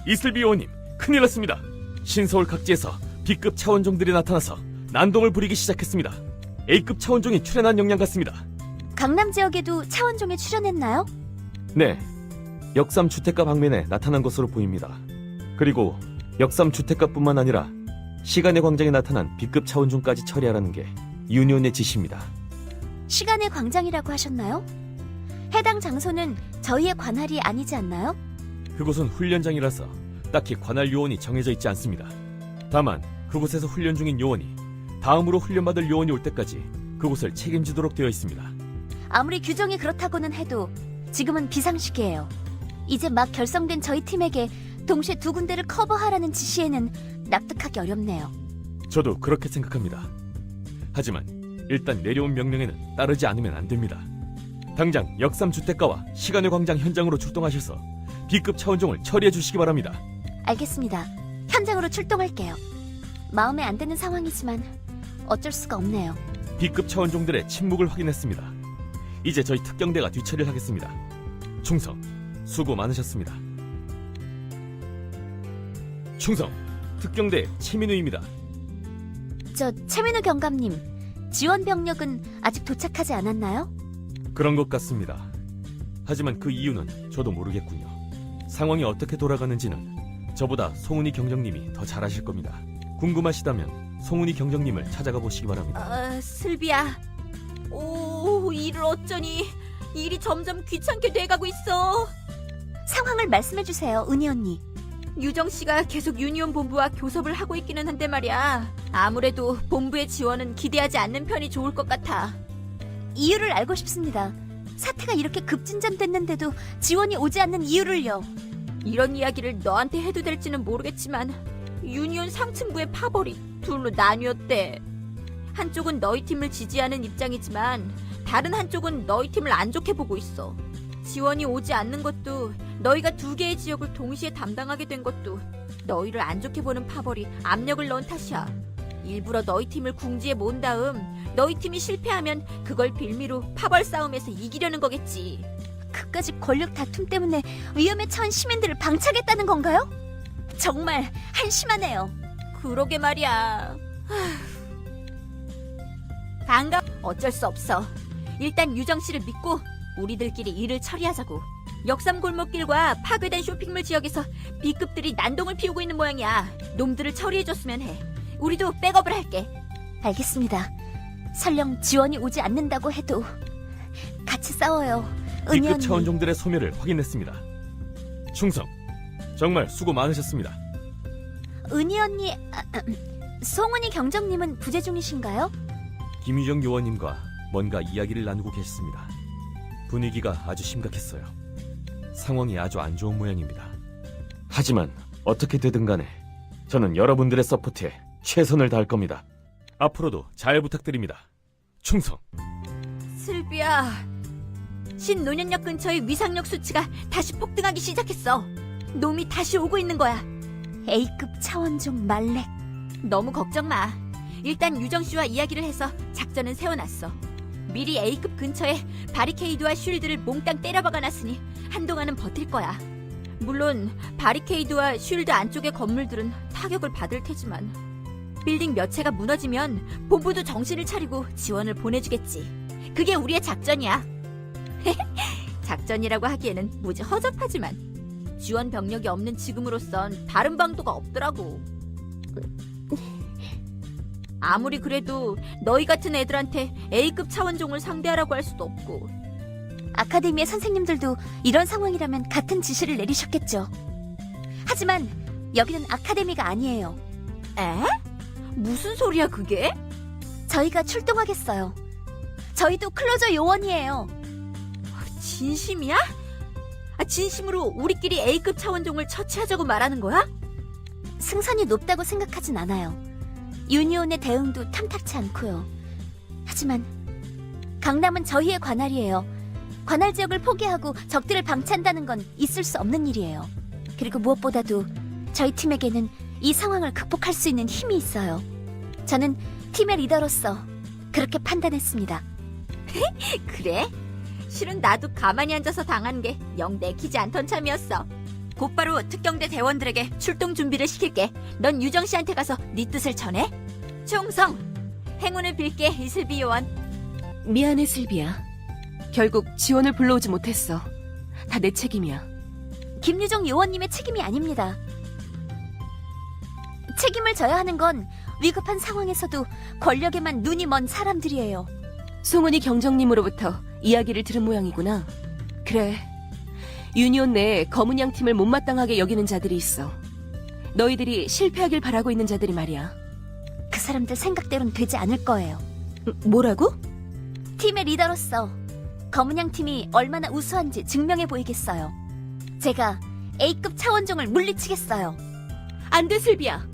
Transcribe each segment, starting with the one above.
이슬비 요원님, 큰일 났습니다. 신서울 각지에서 B급 차원종들이 나타나서 난동을 부리기 시작했습니다. A급 차원종이 출현한 영양 같습니다. 강남 지역에도 차원종이 출연했나요? 네, 역삼 주택가 방면에 나타난 것으로 보입니다. 그리고 역삼 주택가뿐만 아니라 시간의 광장에 나타난 B급 차원종까지 처리하라는 게 유니온의 지시입니다. 시간의 광장이라고 하셨나요? 해당 장소는 저희의 관할이 아니지 않나요? 그곳은 훈련장이라서 딱히 관할 요원이 정해져 있지 않습니다. 다만 그곳에서 훈련 중인 요원이 다음으로 훈련받을 요원이 올 때까지 그곳을 책임지도록 되어 있습니다. 아무리 규정이 그렇다고는 해도 지금은 비상시기예요. 이제 막 결성된 저희 팀에게 동시에 두 군데를 커버하라는 지시에는 납득하기 어렵네요. 저도 그렇게 생각합니다. 하지만 일단 내려온 명령에는 따르지 않으면 안 됩니다. 당장 역삼 주택가와 시간의 광장 현장으로 출동하셔서 B급 차원종을 처리해 주시기 바랍니다. 알겠습니다. 현장으로 출동할게요. 마음에 안 드는 상황이지만 어쩔 수가 없네요. B급 차원종들의 침묵을 확인했습니다. 이제 저희 특경대가 뒤처리를 하겠습니다. 충성, 수고 많으셨습니다. 충성, 특경대 최민우입니다. 저 최민우 경감님, 지원 병력은 아직 도착하지 않았나요? 그런 것 같습니다. 하지만 그 이유는 저도 모르겠군요. 상황이 어떻게 돌아가는지는 저보다 송은이 경정님이 더 잘 아실 겁니다. 궁금하시다면 송은이 경정님을 찾아가 보시기 바랍니다. 슬비야. 오, 일을 어쩌니. 일이 점점 귀찮게 돼가고 있어. 상황을 말씀해주세요, 은희 언니. 유정 씨가 계속 유니온 본부와 교섭을 하고 있기는 한데 말이야. 아무래도 본부의 지원은 기대하지 않는 편이 좋을 것 같아. 이유를 알고 싶습니다. 사태가 이렇게 급진전됐는데도 지원이 오지 않는 이유를요. 이런 이야기를 너한테 해도 될지는 모르겠지만 유니온 상층부의 파벌이 둘로 나뉘었대. 한쪽은 너희 팀을 지지하는 입장이지만 다른 한쪽은 너희 팀을 안 좋게 보고 있어. 지원이 오지 않는 것도, 너희가 두 개의 지역을 동시에 담당하게 된 것도 너희를 안 좋게 보는 파벌이 압력을 넣은 탓이야. 일부러 너희 팀을 궁지에 모은 다음 너희 팀이 실패하면 그걸 빌미로 파벌 싸움에서 이기려는 거겠지. 그까지 권력 다툼 때문에 위험에 처한 시민들을 방치하겠다는 건가요? 정말 한심하네요. 그러게 말이야. 어쩔 수 없어. 일단 유정 씨를 믿고 우리들끼리 일을 처리하자고. 역삼 골목길과 파괴된 쇼핑몰 지역에서 B급들이 난동을 피우고 있는 모양이야. 놈들을 처리해줬으면 해. 우리도 백업을 할게. 알겠습니다. 설령 지원이 오지 않는다고 해도 같이 싸워요, 은희 B급 언니. 차원종들의 소멸을 확인했습니다. 충성, 정말 수고 많으셨습니다. 은희 언니, 송은이 경정님은 부재 중이신가요? 김유정 요원님과 뭔가 이야기를 나누고 계셨습니다. 분위기가 아주 심각했어요. 상황이 아주 안 좋은 모양입니다. 하지만 어떻게 되든 간에 저는 여러분들의 서포트에 최선을 다할 겁니다. 앞으로도 잘 부탁드립니다. 충성. 슬비야, 신노년역 근처의 위상력 수치가 다시 폭등하기 시작했어. 놈이 다시 오고 있는 거야. A급 차원종 말렉. 너무 걱정 마. 일단 유정 씨와 이야기를 해서 작전은 세워놨어. 미리 A급 근처에 바리케이드와 쉴드를 몽땅 때려박아놨으니 한동안은 버틸 거야. 물론 바리케이드와 쉴드 안쪽의 건물들은 타격을 받을 테지만 빌딩 몇 채가 무너지면 본부도 정신을 차리고 지원을 보내주겠지. 그게 우리의 작전이야. 작전이라고 하기에는 무지 허접하지만 지원 병력이 없는 지금으로선 다른 방도가 없더라고. 아무리 그래도 너희 같은 애들한테 A급 차원종을 상대하라고 할 수도 없고. 아카데미의 선생님들도 이런 상황이라면 같은 지시를 내리셨겠죠. 하지만 여기는 아카데미가 아니에요. 에? 무슨 소리야 그게? 저희가 출동하겠어요. 저희도 클로저 요원이에요. 진심이야? 진심으로 우리끼리 A급 차원종을 처치하자고 말하는 거야? 승산이 높다고 생각하진 않아요. 유니온의 대응도 탐탁치 않고요. 하지만 강남은 저희의 관할이에요. 관할 지역을 포기하고 적들을 방치한다는 건 있을 수 없는 일이에요. 그리고 무엇보다도 저희 팀에게는 이 상황을 극복할 수 있는 힘이 있어요. 저는 팀의 리더로서 그렇게 판단했습니다. 그래? 실은 나도 가만히 앉아서 당한 게 영 내키지 않던 참이었어. 곧바로 특경대 대원들에게 출동 준비를 시킬게. 넌 유정 씨한테 가서 네 뜻을 전해. 충성! 행운을 빌게, 이슬비 요원. 미안해, 슬비야. 결국 지원을 불러오지 못했어. 다 내 책임이야. 김유정 요원님의 책임이 아닙니다. 책임을 져야 하는 건 위급한 상황에서도 권력에만 눈이 먼 사람들이에요. 송은이 경정님으로부터 이야기를 들은 모양이구나. 그래. 유니온 내에 검은 양 팀을 못마땅하게 여기는 자들이 있어. 너희들이 실패하길 바라고 있는 자들이 말이야. 그 사람들 생각대로는 되지 않을 거예요. 뭐라고? 팀의 리더로서 검은양 팀이 얼마나 우수한지 증명해 보이겠어요. 제가 A급 차원종을 물리치겠어요. 안 돼, 슬비야.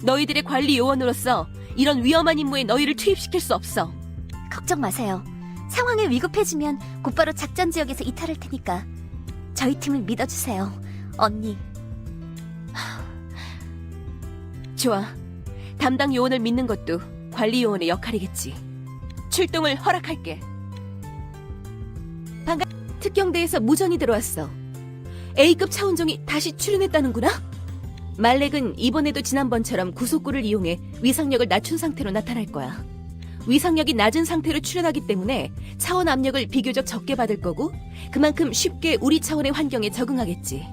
너희들의 관리 요원으로서 이런 위험한 임무에 너희를 투입시킬 수 없어. 걱정 마세요. 상황이 위급해지면 곧바로 작전 지역에서 이탈할 테니까 저희 팀을 믿어주세요, 언니. 좋아. 담당 요원을 믿는 것도 관리 요원의 역할이겠지. 출동을 허락할게. 특경대에서 무전이 들어왔어. A급 차원종이 다시 출연했다는구나? 말렉은 이번에도 지난번처럼 구속구를 이용해 위상력을 낮춘 상태로 나타날 거야. 위상력이 낮은 상태로 출연하기 때문에 차원 압력을 비교적 적게 받을 거고 그만큼 쉽게 우리 차원의 환경에 적응하겠지.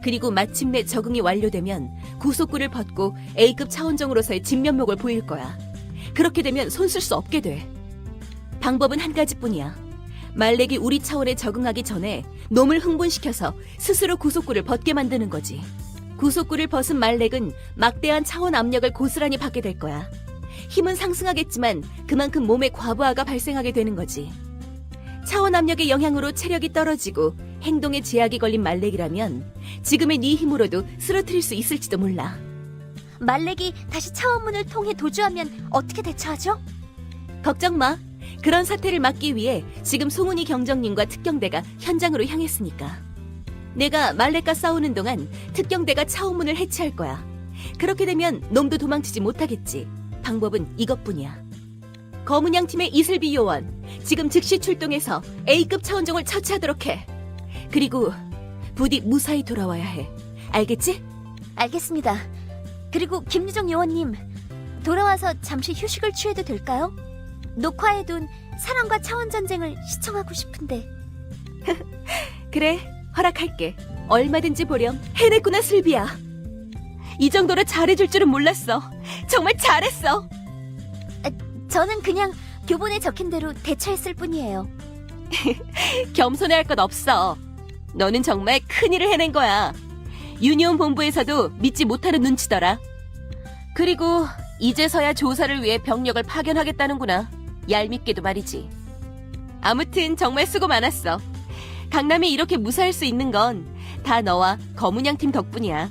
그리고 마침내 적응이 완료되면 구속구를 벗고 A급 차원종으로서의 진면목을 보일 거야. 그렇게 되면 손 쓸 수 없게 돼. 방법은 한 가지뿐이야. 말렉이 우리 차원에 적응하기 전에 놈을 흥분시켜서 스스로 구속구를 벗게 만드는 거지. 구속구를 벗은 말렉은 막대한 차원 압력을 고스란히 받게 될 거야. 힘은 상승하겠지만 그만큼 몸에 과부하가 발생하게 되는 거지. 차원 압력의 영향으로 체력이 떨어지고 행동에 제약이 걸린 말렉이라면 지금의 네 힘으로도 쓰러뜨릴 수 있을지도 몰라. 말렉이 다시 차원문을 통해 도주하면 어떻게 대처하죠? 걱정 마. 그런 사태를 막기 위해 지금 송은이 경정님과 특경대가 현장으로 향했으니까. 내가 말렉과 싸우는 동안 특경대가 차원문을 해체할 거야. 그렇게 되면 놈도 도망치지 못하겠지. 방법은 이것뿐이야. 검은양 팀의 이슬비 요원, 지금 즉시 출동해서 A급 차원종을 처치하도록 해. 그리고 부디 무사히 돌아와야 해. 알겠지? 알겠습니다. 그리고 김유정 요원님, 돌아와서 잠시 휴식을 취해도 될까요? 녹화해둔 사랑과 차원 전쟁을 시청하고 싶은데. 그래, 허락할게. 얼마든지 보렴. 해냈구나, 슬비야. 이 정도로 잘해줄 줄은 몰랐어. 정말 잘했어. 저는 그냥 교본에 적힌 대로 대처했을 뿐이에요. 겸손해할 것 없어. 너는 정말 큰일을 해낸 거야. 유니온 본부에서도 믿지 못하는 눈치더라. 그리고 이제서야 조사를 위해 병력을 파견하겠다는구나. 얄밉게도 말이지. 아무튼 정말 수고 많았어. 강남이 이렇게 무사할 수 있는 건 다 너와 검은양 팀 덕분이야.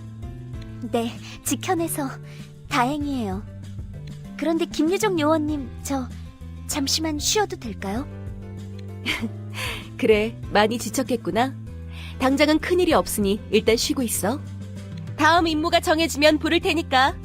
네, 지켜내서 다행이에요. 그런데 김유정 요원님, 저 잠시만 쉬어도 될까요? 그래, 많이 지쳤겠구나. 당장은 큰일이 없으니 일단 쉬고 있어. 다음 임무가 정해지면 부를 테니까.